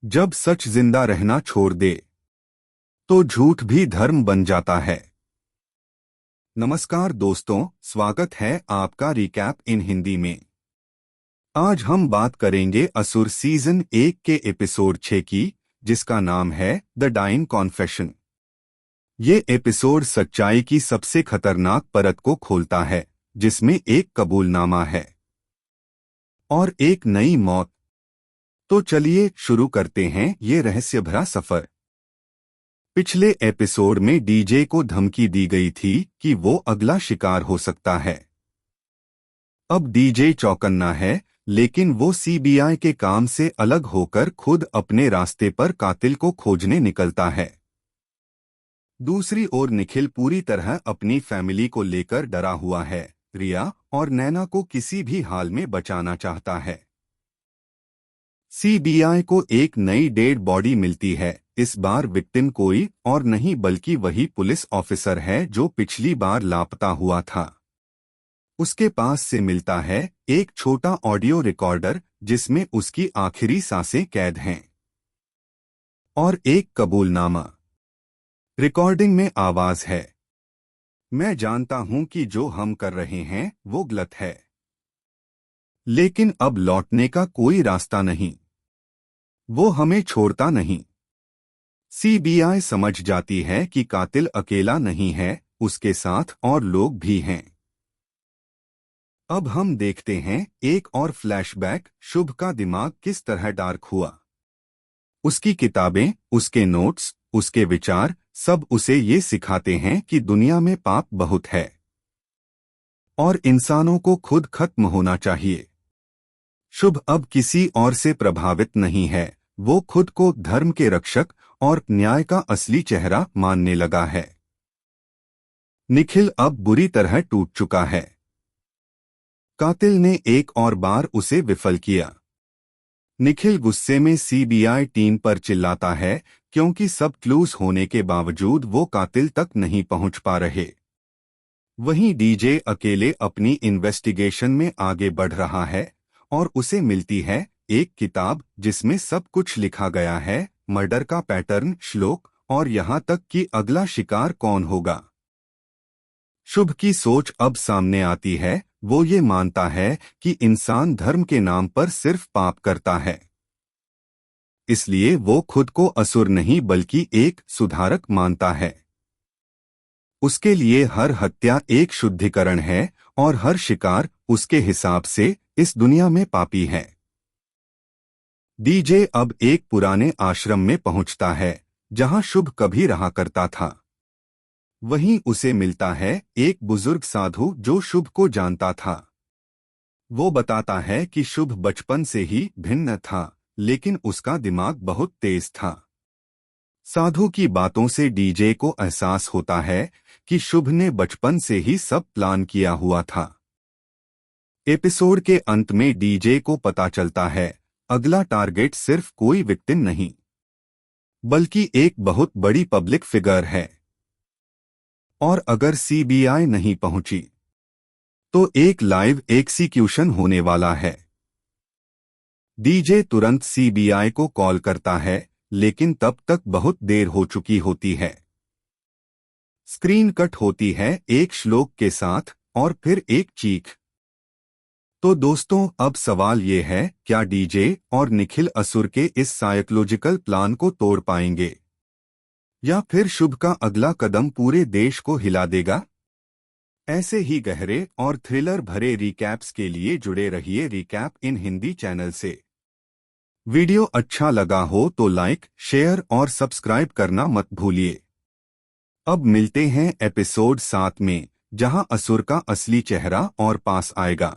जब सच जिंदा रहना छोड़ दे तो झूठ भी धर्म बन जाता है। नमस्कार दोस्तों, स्वागत है आपका रिकैप इन हिंदी में। आज हम बात करेंगे असुर सीजन 1 के एपिसोड 6 की, जिसका नाम है द डाइन कॉन्फेशन। ये एपिसोड सच्चाई की सबसे खतरनाक परत को खोलता है, जिसमें एक कबूलनामा है और एक नई मौत। तो चलिए शुरू करते हैं ये रहस्य भरा सफर। पिछले एपिसोड में डीजे को धमकी दी गई थी कि वो अगला शिकार हो सकता है। अब डीजे चौकन्ना है, लेकिन वो सीबीआई के काम से अलग होकर खुद अपने रास्ते पर कातिल को खोजने निकलता है। दूसरी ओर निखिल पूरी तरह अपनी फैमिली को लेकर डरा हुआ है। रिया और नैना को किसी भी हाल में बचाना चाहता है। सीबीआई को एक नई डेड बॉडी मिलती है। इस बार विक्टिम कोई और नहीं बल्कि वही पुलिस ऑफिसर है जो पिछली बार लापता हुआ था। उसके पास से मिलता है एक छोटा ऑडियो रिकॉर्डर, जिसमें उसकी आखिरी सांसें कैद हैं, और एक कबूलनामा। रिकॉर्डिंग में आवाज है, मैं जानता हूं कि जो हम कर रहे हैं वो गलत है, लेकिन अब लौटने का कोई रास्ता नहीं। वो हमें छोड़ता नहीं। सीबीआई समझ जाती है कि कातिल अकेला नहीं है, उसके साथ और लोग भी हैं। अब हम देखते हैं एक और फ्लैशबैक। शुभ का दिमाग किस तरह डार्क हुआ। उसकी किताबें, उसके नोट्स, उसके विचार सब उसे ये सिखाते हैं कि दुनिया में पाप बहुत है और इंसानों को खुद खत्म होना चाहिए। शुभ अब किसी और से प्रभावित नहीं है। वो खुद को धर्म के रक्षक और न्याय का असली चेहरा मानने लगा है। निखिल अब बुरी तरह टूट चुका है। कातिल ने एक और बार उसे विफल किया। निखिल गुस्से में सीबीआई टीम पर चिल्लाता है, क्योंकि सब क्लूज होने के बावजूद वो कातिल तक नहीं पहुंच पा रहे। वहीं डीजे अकेले अपनी इन्वेस्टिगेशन में आगे बढ़ रहा है और उसे मिलती है एक किताब, जिसमें सब कुछ लिखा गया है, मर्डर का पैटर्न, श्लोक और यहाँ तक कि अगला शिकार कौन होगा। शुभ की सोच अब सामने आती है। वो ये मानता है कि इंसान धर्म के नाम पर सिर्फ पाप करता है, इसलिए वो खुद को असुर नहीं बल्कि एक सुधारक मानता है। उसके लिए हर हत्या एक शुद्धिकरण है और हर शिकार उसके हिसाब से इस दुनिया में पापी है। डीजे अब एक पुराने आश्रम में पहुंचता है, जहां शुभ कभी रहा करता था। वहीं उसे मिलता है एक बुजुर्ग साधु जो शुभ को जानता था। वो बताता है कि शुभ बचपन से ही भिन्न था, लेकिन उसका दिमाग बहुत तेज था। साधु की बातों से डीजे को एहसास होता है कि शुभ ने बचपन से ही सब प्लान किया हुआ था। एपिसोड के अंत में डीजे को पता चलता है अगला टारगेट सिर्फ कोई विक्टिम नहीं, बल्कि एक बहुत बड़ी पब्लिक फिगर है। और अगर सीबीआई नहीं पहुंची तो एक लाइव एक्सीक्यूशन होने वाला है। डीजे तुरंत सीबीआई को कॉल करता है, लेकिन तब तक बहुत देर हो चुकी होती है। स्क्रीन कट होती है एक श्लोक के साथ और फिर एक चीख। तो दोस्तों, अब सवाल ये है, क्या डीजे और निखिल असुर के इस साइकोलॉजिकल प्लान को तोड़ पाएंगे, या फिर शुभ का अगला कदम पूरे देश को हिला देगा? ऐसे ही गहरे और थ्रिलर भरे रिकैप्स के लिए जुड़े रहिए रिकैप इन हिंदी चैनल से। वीडियो अच्छा लगा हो तो लाइक, शेयर और सब्सक्राइब करना मत भूलिए। अब मिलते हैं एपिसोड 7 में, जहां असुर का असली चेहरा और पास आएगा।